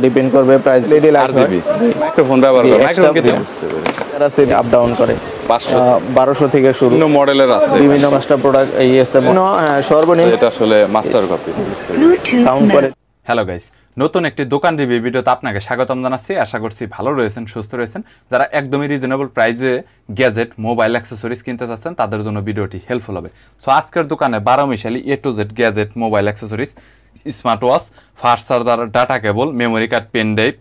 Depend করবে price. LED light RGB microphone ব্যবহার করে, মাইক্রোফোন কি বুঝতে পেরেছি। এরা সেট আপ ডাউন করে 1200 থেকে শুরু, বিভিন্ন মডেলের আছে, বিভিন্ন মাস্টার প্রোডাক্ট এই আছে সর্বনিম্ন। এটা আসলে মাস্টার কপি। সাউন্ড করে। হ্যালো গাইস, নতুন একটি দোকান রিভিউ ভিডিওতে আপনাকে স্বাগতম জানাচ্ছি। আশা করছি ভালো রয়েছেন, সুস্থ রয়েছেন। যারা একদমই রিজনেবল প্রাইসে গ্যাজেট, মোবাইল অ্যাক্সেসরিজ কিনতে চাচ্ছেন তাদের জন্য ভিডিওটি হেল্পফুল হবে। সো আজকের দোকানে 12 মিশালি A to Z gadget, mobile accessories, smart watch, fast charger, data cable, memory card, pen drive,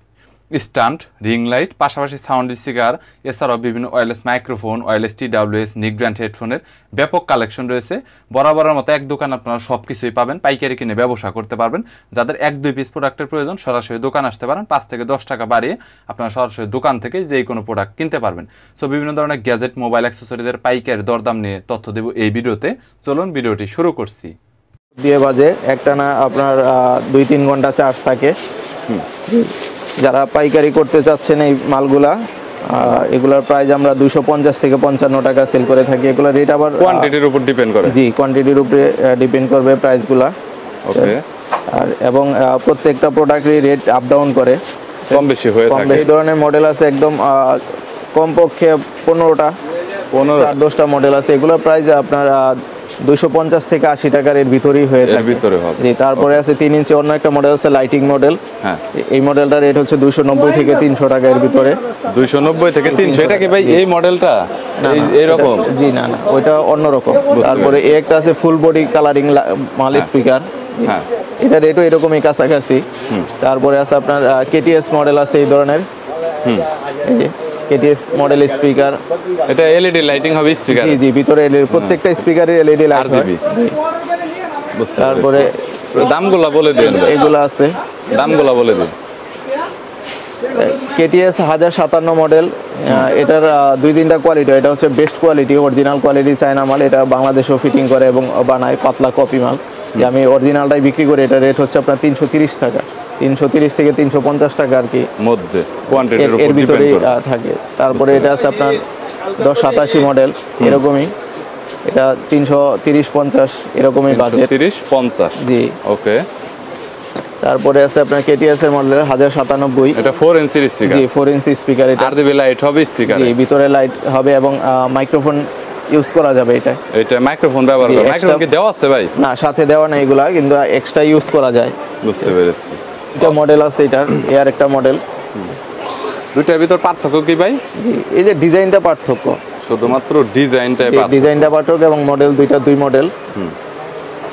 stand, ring light, পাশাপাশি সাউন্ড স্পিকার, এছাড়াও বিভিন্ন ওয়্যারলেস মাইক্রোফোন, ওয়্যারলেস TWS, নিক ব্র্যান্ড হেডফোনের ব্যাপক কালেকশন রয়েছে। বরাবরের মতো এক দোকান আপনারা সব কিছুই পাবেন, পাইকারি কিনে ব্যবসা করতে পারবেন। যাদের 1-2 পিস প্রোডাক্টের প্রয়োজন সরাসরি দোকান আসতে পারেন, 5 থেকে 10 টাকা বাড়িয়ে আপনারা সরাসরি দোকান থেকে যে কোনো প্রোডাক্ট কিনতে পারবেন। সো বিভিন্ন ধরনের গ্যাজেট, মোবাইল অ্যাক্সেসরিজের পাইকারি দরদাম নিয়ে তথ্য দেব এই ভিডিওতে। চলুন ভিডিওটি শুরু করছি। দিয়ে বাজে একটানা আপনার 2-3 ঘন্টা চার্জ থাকে। যারা পাইকারি করতে চাচ্ছেন এই মালগুলা, এগুলার প্রাইস আমরা 250 থেকে 55 টাকা সেল করে থাকি। এগুলা রেট আবার কোয়ান্টিটির উপর ডিপেন্ড করে। জি, কোয়ান্টিটির উপরে ডিপেন্ড করবে প্রাইসগুলা। ওকে। আর এবং প্রত্যেকটা প্রোডাক্টেরই রেট আপ ডাউন করে, কম বেশি হয়ে থাকে। এই ধরনের মডেল আছে একদম কমপক্ষে 15টা 10টা মডেল আছে। এগুলোর প্রাইস আপনার 250 থেকে 80 টাকার এর ভিতরেই হয়ে থাকে। ভিতরে হবে। জি, তারপরে আছে 3 ইঞ্চি অন্য একটা মডেল আছে লাইটিং মডেল। হ্যাঁ, এই মডেলটার রেট হচ্ছে 290 থেকে 300 টাকা এর ভিতরে। 290 থেকে 300। এটা কি ভাই এই মডেলটা এই রকম? জি না, ওইটা অন্যরকম। তারপরে এই একটা আছে ফুল বডি কালারিং মাল স্পিকার। হ্যাঁ, এটা রেটও এরকমই কাছাকাছি। তারপরে আছে আপনার KTS মডেল আছে এই ধরনের। KTS model speaker. এটা এলইডি লাইটিং হবে স্পিকার। জি জি, ভিতরে প্রত্যেকটা স্পিকারে এলইডি লাইট হবে। তারপরে দামগুলো বলে দিন। এগুলো আছে, দামগুলো বলে দিন। KTS 1057 model. এটার 2-3টা কোয়ালিটি। এটা হচ্ছে best quality, original quality China মাল। এটা বাংলাদেশেও ফিটিং করে এবং বানায়, পাতলা কপি মাল। যে আমি অরিজিনালটাই বিক্রি করি। এটা রেট হচ্ছে আপনার 330 টাকা, 330 থেকে 350 টাকা আর কি মধ্যে, কোয়ান্টিটির উপর এর ডিপেন্ড ভিতরেই করে থাকে। তারপরে এটা আছে আপনার 1087 মডেল, এরকমই। এটা 330-50 এরকমই বাজেট। 330-50। জি, ওকে। তারপরে আছে আপনার KTS এর মডেল 1097। এটা 4 ইঞ্চির স্পিকার। জি, 4 ইঞ্চি স্পিকার। এটা আরজিবি লাইট হবে স্পিকারে। জি, ভিতরে লাইট হবে এবং মাইক্রোফোন ইউজ করা যাবে। এটা মাইক্রোফোন ব্যবহার করে। মাইক্রোফোন কি দেওয়া আছে ভাই? না, সাথে দেওয়া না, এগুলা কিন্তু এক্সট্রা ইউজ করা যায়। বুঝতে পেরেছি। এটা মডেল আছে, এটার এর একটা মডেল। দুইটার ভিতর পার্থক্য কি ভাই? জি, এই যে ডিজাইনটা পার্থক্য, শুধুমাত্র ডিজাইনটাই পার্থক্য। ডিজাইনটা পার্থক্য এবং মডেল দুই মডেল।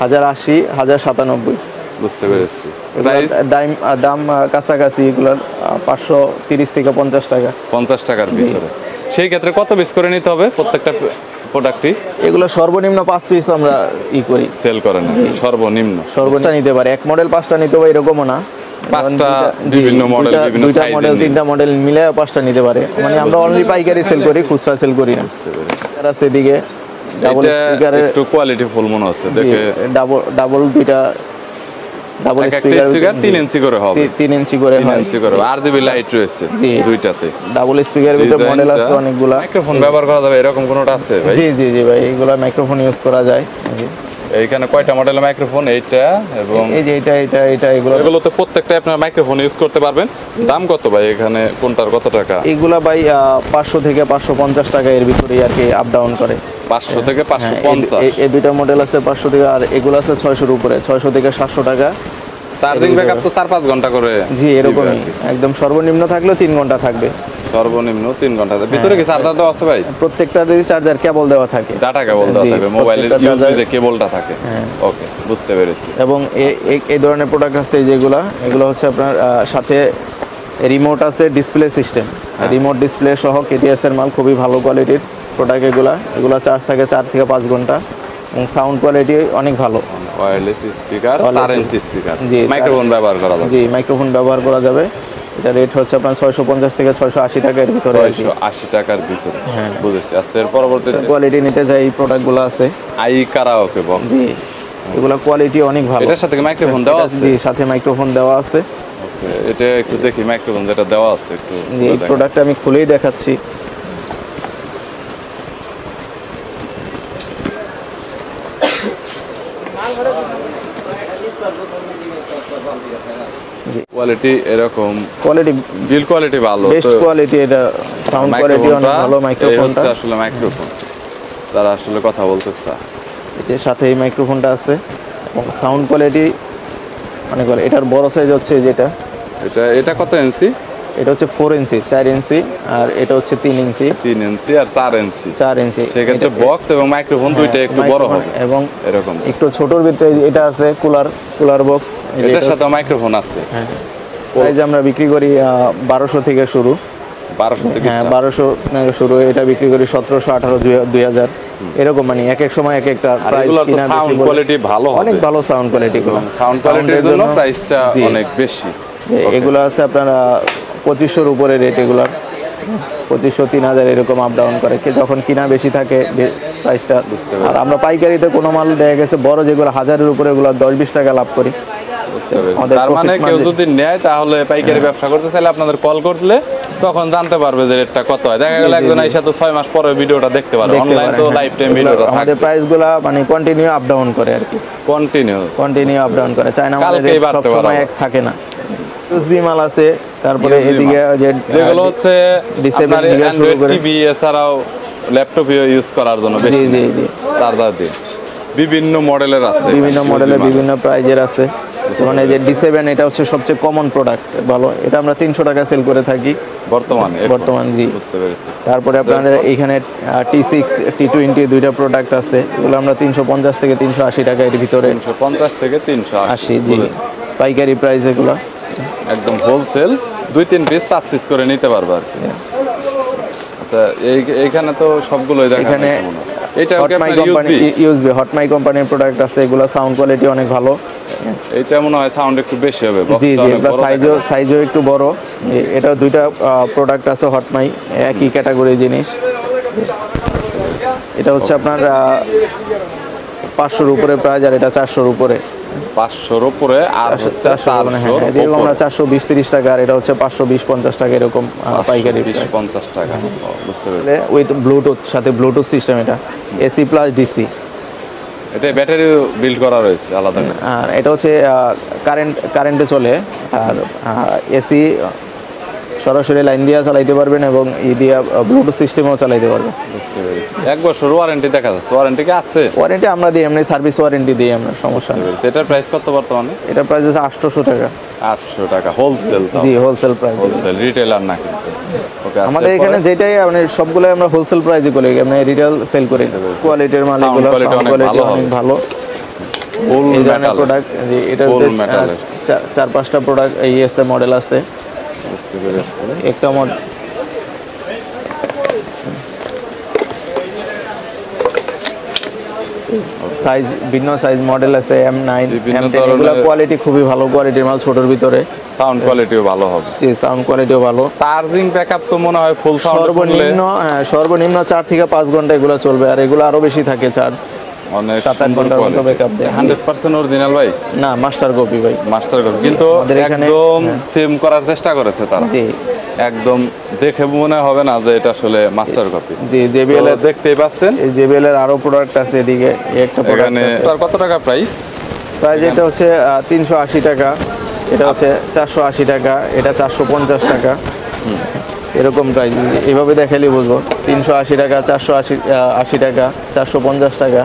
1080, 1097। বুঝতে পেরেছি। প্রাইস দাম কাছাকাছি এগুলার 530 থেকে 50 টাকা। 50 টাকার ভিতরে। সেই ক্ষেত্রে কত পিস করে নিতে হবে প্রত্যেকটা প্রোডাক্টই? এগুলো সর্বনিম্ন 5 পিস আমরা করি, সেল করেন। সর্বনিম্ন নিতে পারে। এক মডেল 5টা নিতে পারে এরকমও না। 5টা বিভিন্ন মডেল, বিভিন্ন সাইজ, 3টা মডেল মিলে 5টা নিতে পারে। মানে আমরা অনলি পাইকারি সেল করি, খুচরা সেল করি না। আর আছে এদিকে ডাবল স্পিকারের, একটু কোয়ালিটি ফুল মনে হচ্ছে দেখে। ডাবল দুইটা ডাবল স্পিকার 3 ইঞ্চি করে হবে। 3 ইঞ্চি করে হয়। 3 ইঞ্চি করে। আরজিবি লাইট রয়েছে দুইটাতে। ডাবল স্পিকারের ভিতরে মডেল আছে অনেকগুলা। মাইক্রোফোন ব্যবহার করা যাবে এরকম কোনটা আছে ভাই? জি জি জি ভাই, এগুলা মাইক্রোফোন ইউজ করা যায়। এইখানে কয়টা মডেলের মাইক্রোফোন? এইটা এবং এই যে এটা এগুলো তো প্রত্যেকটা আপনার মাইক্রোফোন ইউজ করতে পারবেন। দাম কত ভাই এখানে, কোনটার কত টাকা? এগুলা ভাই 500 থেকে 550 টাকা এর ভিতরেই আর কি আপ ডাউন করে। 500 থেকে 550। এই দুইটা মডেল আছে 500 থেকে, আর এগুলো আছে 600 এর উপরে, 600 থেকে 700 টাকা। চার্জিং ব্যাকআপ তো 4-5 ঘন্টা করে। জি, এরকমই। একদম সর্বনিম্ন থাকলেও 3 ঘন্টা থাকবে। সর্বনিম্ন 3 ঘন্টা। ভিতরে কি চার্জার দেওয়া আছে ভাই? প্রত্যেকটারই চার্জার কেবল দেওয়া থাকে, ডাটা কেবল দেওয়া থাকে, মোবাইলের ইউএসবি যে কেবলটা থাকে। ওকে, বুঝতে পেরেছি। এবং এই ধরনের প্রোডাক্ট আছে যেগুলো, এগুলো হচ্ছে আপনার সাথে রিমোট আছে, ডিসপ্লে সিস্টেম, রিমোট ডিসপ্লে সহ KTS এর মাল, খুবই ভালো কোয়ালিটির প্রোডাক্ট। এগুলো চার্জ থাকে 4 থেকে 5 ঘন্টা এবং সাউন্ড কোয়ালিটি অনেক ভালো। Wireless speaker, 4 inch speaker. জি, মাইক্রোফোন ব্যবহার করা যাবে। জি, মাইক্রোফোন ব্যবহার করা যাবে। এটা রেট হচ্ছে আপনার 650 থেকে 680 টাকার ভিতরে। 680 টাকার ভিতরে। হ্যাঁ, বুঝেছি। আচ্ছা, এর পরবর্তীতে কোয়ালিটি নিতে যাই এই প্রোডাক্টগুলো আছে। I karaoke box. জি, এগুলা কোয়ালিটি অনেক ভালো। এটার সাথে মাইক্রোফোন দেওয়া আছে? জি, সাথে মাইক্রোফোন দেওয়া আছে। ওকে, এটা একটু দেখি মাইক্রোফোন যেটা দেওয়া আছে একটু। এই প্রোডাক্টটা আমি খুলেই দেখাচ্ছি। কোয়ালিটি এরকম, কোয়ালিটি বিল্ড কোয়ালিটি ভালো। বেস্ট কোয়ালিটি, এটা সাউন্ড কোয়ালিটি অনেক ভালো। মাইক্রোফোনটা হচ্ছে আসলে মাইক্রোফোন, তারা আসলে কথা বলতে চায়। এর সাথে এই মাইক্রোফোনটা আছে এবং সাউন্ড কোয়ালিটি অনেক ভালো। এটার বড় সাইজ হচ্ছে যেটা, এটা কত ইঞ্চি? এটা হচ্ছে 4 ইঞ্চি, 4 ইঞ্চি, আর এটা হচ্ছে 3 ইঞ্চি, 3 ইঞ্চি আর 4 ইঞ্চি। 4 ইঞ্চি। সেক্ষেত্রে বক্স এবং মাইক্রোফোন দুইটা একটু বড় হবে এবং এরকম। একটু ছোটর ভিতরে এটা আছে কুলার বক্স, এটার সাথে মাইক্রোফোন আছে। হ্যাঁ, প্রাইস আমরা বিক্রি করি 1200 থেকে শুরু। 1200 থেকে হ্যাঁ, 1200 থেকে শুরু। এটা বিক্রি করি 1700, 1800, 2000 এরকম। মানে এক এক সময় এক একটা প্রাইস কিনা বেশি। সাউন্ড কোয়ালিটি ভালো হবে, অনেক ভালো সাউন্ড কোয়ালিটি গুলো। সাউন্ড কোয়ালিটির জন্য প্রাইসটা অনেক বেশি। এগুলো আছে আপনার 2500 উপরে রেট। এগুলার 2500, 3000 এরকম আপ ডাউন করে। যখন কিনা বেশি থাকে প্রাইসটা। আর আমরা পাইকারিতে কোনো মাল দেখা গেছে বড় যেগুলো 1000-এর উপরে, এগুলো 10-20 টাকা লাভ করি। তার মানে কেউ যদি নেয় তাহলে পাইকারি ব্যবসা করতে চাইলে আপনাদের কল করলে তখন জানতে পারবে যে রেটটা কত হয়। দেখা গেল একজন আইসা তো 6 মাস পরে ভিডিওটা দেখতে পারবে, অনলাইন তো লাইফ টাইম ভিডিওটা থাকে। আমাদের প্রাইসগুলো মানে কন্টিনিউ আপ ডাউন করে আর কি, কন্টিনিউ আপ ডাউন করে। চায়না মালের রেট সব সময় এক থাকে না। ইউএসবি মাল আছে, তারপরে এদিকে যেগুলো হচ্ছে আপনার অ্যান্ড্রয়েড টিভি এছাড়াও ল্যাপটপ ইউজ করার জন্য বেশি চার্জার দিয়ে বিভিন্ন মডেলের আছে, বিভিন্ন মডেলের বিভিন্ন প্রাইজের আছে। মানে যে D7 এটা হচ্ছে সবচেয়ে কমন প্রোডাক্ট, ভালো। এটা আমরা 300 টাকা সেল করে থাকি বর্তমান। জি, বুঝতে পেরেছি। তারপরে আপনাদের এখানে T6, T20 দুইটা প্রোডাক্ট আছে। এগুলো আমরা 350 থেকে 380 টাকা এর ভিতরে। 350 থেকে 380, জি, পাইকারি প্রাইস এগুলো একদম হোলসেল। 2-3 পিস 5 পিস করে নিতে পারবে আর কি। আচ্ছা, এইখানে তো সবগুলোই দেখা এখানে এটা হট মাই কোম্পানির প্রোডাক্ট আছে। এগুলো সাউন্ড কোয়ালিটি অনেক ভালো। এটা মনে হয় সাউন্ড একটু বেশি হবে। জি, সাইজও একটু বড়। এটা দুইটা প্রোডাক্ট আছে হট মাই, একই ক্যাটাগরি জিনিস। এটা হচ্ছে আপনার 500-র উপরে প্রাইস, আর এটা 400-র উপরে। 500-র উপরে আর হচ্ছে 400 আমরা 420-30 টাকা, আর এটা হচ্ছে 520-50 টাকা এরকম পাইকারি। 20-50 টাকা, বুঝতে পেরেছি। উইথ ব্লুটুথ, সাথে ব্লুটুথ সিস্টেম। এটা AC প্লাস DC। এটা ব্যাটারি বিল্ড করা রয়েছে আলাদা। আর এটা হচ্ছে কারেন্টে চলে। আর এসি সরাসরি লাইন দিয়ে চালাইতে পারবেন এবং দিয়ে ব্লুটুথ সিস্টেমও চালাইতে পারবেন। বুঝতে পেরেছি। 1 বছর ওয়ারেন্টি দেখা যাচ্ছে। ওয়ারেন্টি কি আছে? ওয়ারেন্টি আমরা দিই, এমনি সার্ভিস ওয়ারেন্টি দিই আমরা, সমস্যা নেই। এটার প্রাইস কত বর্তমানে? এটার প্রাইস হচ্ছে 800 টাকা। 800 টাকা হোলসেল? জি, হোলসেল প্রাইস। হোলসেল, রিটেলার না কিন্তু। ওকে, আমাদের এখানে যেটাই মানে সবগুলো আমরা হোলসেল প্রাইসে করি, আমরা রিটেল সেল করি। কোয়ালিটির মাল এগুলো, কোয়ালিটি অনেক ভালো। ফুল এই ধরনের মেটাল প্রোডাক্ট, এটা 4-5টা প্রোডাক্ট এই মডেল আছে। বুঝতে পেরেছি। একটা মডেল সাইজ, ভিন্ন সাইজ মডেল আছে, M9, M10। এগুলো কোয়ালিটি খুবই ভালো কোয়ালিটির মাল, ছোটর ভিতরে। সাউন্ড কোয়ালিটিও ভালো হবে। জি, সাউন্ড কোয়ালিটিও ভালো। চার্জিং ব্যাকআপ তো মনে হয় ফুল সাউন্ড সর্বনিম্ন 4 থেকে 5 ঘন্টা এগুলো চলবে, আর এগুলো আরো বেশি থাকে চার্জ। অনেক 7-8 ঘন্টার মতো ব্যাকআপ দেয়। 100% অরিজিনাল ভাই? না, মাস্টার কপি ভাই, মাস্টার কপি। কিন্তু একদম সেম করার চেষ্টা করেছে তারা। জি, একদম দেখে মনে হবে না যে এটা আসলে মাস্টার কপি। জি, JBL এর দেখতেই পাচ্ছেন। এই JBL এর আরো প্রোডাক্ট আছে এদিকে। একটা প্রোডাক্ট আছে। তার কত টাকা প্রাইস? এটা হচ্ছে 380 টাকা, এটা হচ্ছে 480 টাকা, এটা 450 টাকা, এরকম প্রাইস। এইভাবে দেখালেই বুঝবো। 380 টাকা, 480 টাকা, 450 টাকা।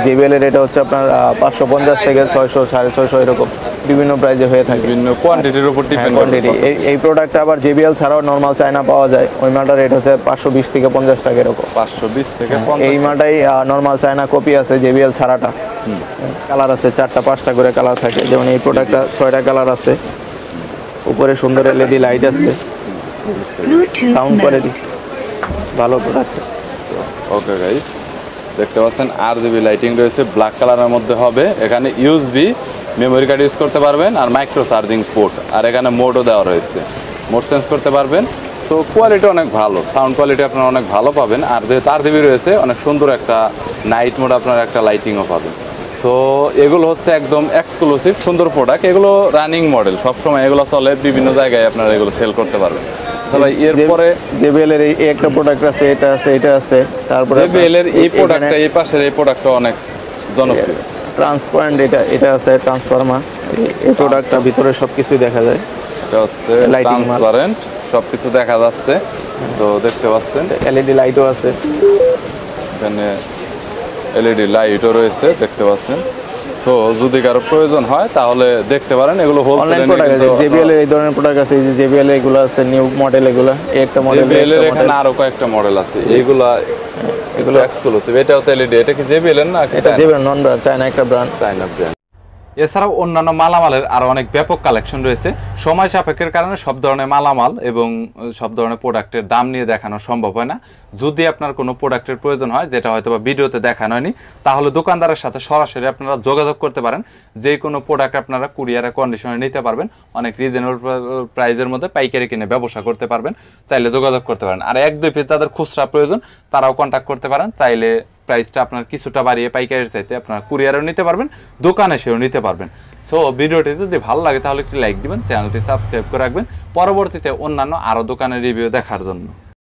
JBL এর এটা হচ্ছে আপনার 550 থেকে 600, 650 এরকম বিভিন্ন প্রাইজে হয়ে থাকে। বিভিন্ন কোয়ান্টিটির উপর ডিপেন্ড করে। এই প্রোডাক্টটা আবার JBL ছাড়াও নরমাল চায়না পাওয়া যায়। ওই মালটার রেট হচ্ছে 520 থেকে 50 টাকা এরকম। 520 থেকে 50। এই মালটাই নরমাল চায়না কপি আছে, JBL ছাড়াটা। কালার আছে 4টা-5টা করে কালার থাকে। যেমন এই প্রোডাক্টটা 6টা কালার আছে। উপরে সুন্দর LED লাইট আছে। সাউন্ড কোয়ালিটি ভালো প্রোডাক্ট। ওকে গাইস, দেখতে পাচ্ছেন RGB লাইটিং রয়েছে, ব্ল্যাক কালারের মধ্যে হবে। এখানে USB মেমোরি কার্ড ইউজ করতে পারবেন, আর মাইক্রো চার্জিং পোর্ট, আর এখানে মোডও দেওয়া রয়েছে, মোড চেঞ্জ করতে পারবেন। তো কোয়ালিটি অনেক ভালো, সাউন্ড কোয়ালিটি আপনারা অনেক ভালো পাবেন। আর যেহেতু RGB রয়েছে, অনেক সুন্দর একটা নাইট মোড আপনারা একটা লাইটিংও পাবেন। সো এগুলো হচ্ছে একদম এক্সক্লুসিভ সুন্দর প্রোডাক্ট। এগুলো রানিং মডেল, সবসময় এগুলো চলে, বিভিন্ন জায়গায় আপনারা এগুলো সেল করতে পারবেন। ভাই, এরপরে JBL এর এই একটা প্রোডাক্ট আছে, এটা আছে, এটা আছে। তারপরে JBL এর এই প্রোডাক্টটা, এই পাশের এই প্রোডাক্টটা অনেক জনপ্রিয়। ট্রান্সপারেন্ট, এটা আছে ট্রান্সফরমার। এই প্রোডাক্টটা ভিতরে সবকিছুই দেখা যায়। এটা হচ্ছে Lighting মাল। ট্রান্সপারেন্ট, সবকিছু দেখা যাচ্ছে। তো দেখতে পাচ্ছেন এলইডি লাইটও আছে। এখানে এলইডি লাইটও রয়েছে, দেখতে পাচ্ছেন। সো যদি কারো প্রয়োজন হয় তাহলে দেখতে পারেন, এগুলো অনলাইন হোলসেলে প্রোডাক্ট আছে, JBL এর এই ধরনের প্রোডাক্ট আছে, এই যে JBL এর এগুলো আছে নিউ মডেল, এগুলো একটা মডেল, JBL এর এখানে আরো কয়েকটা মডেল আছে, এইগুলা এগুলো এক্সক্লুসিভ। এটাও তো এলইডি, এটা কি JBL এর না এটা JBL নন ব্র্যান্ড, চায়না একটা ব্র্যান্ড। China brand. এছাড়াও অন্যান্য মালামালের আরও অনেক ব্যাপক কালেকশন রয়েছে। সময় সাপেক্ষের কারণে সব ধরনের মালামাল এবং সব ধরনের প্রোডাক্টের দাম নিয়ে দেখানো সম্ভব হয় না। যদি আপনার কোনো প্রোডাক্টের প্রয়োজন হয় যেটা হয়তো বা ভিডিওতে দেখানো হয়নি, তাহলে দোকানদারের সাথে সরাসরি আপনারা যোগাযোগ করতে পারেন। যে কোনো প্রোডাক্ট আপনারা কুরিয়ারে কন্ডিশনে নিতে পারবেন, অনেক রিজনেবল প্রাইসের মধ্যে পাইকারি কিনে ব্যবসা করতে পারবেন, চাইলে যোগাযোগ করতে পারেন। আর 1-2 পিস যাদের খুচরা প্রয়োজন তারাও কন্ট্যাক্ট করতে পারেন, চাইলে প্রাইসটা আপনার কিছুটা বাড়িয়ে পাইকারির চাইতে আপনারা কুরিয়ারেও নিতে পারবেন, দোকানে এসেও নিতে পারবেন। সো ভিডিওটি যদি ভালো লাগে তাহলে একটি লাইক দিবেন, চ্যানেলটি সাবস্ক্রাইব করে রাখবেন পরবর্তীতে অন্যান্য আরও দোকানের রিভিউ দেখার জন্য।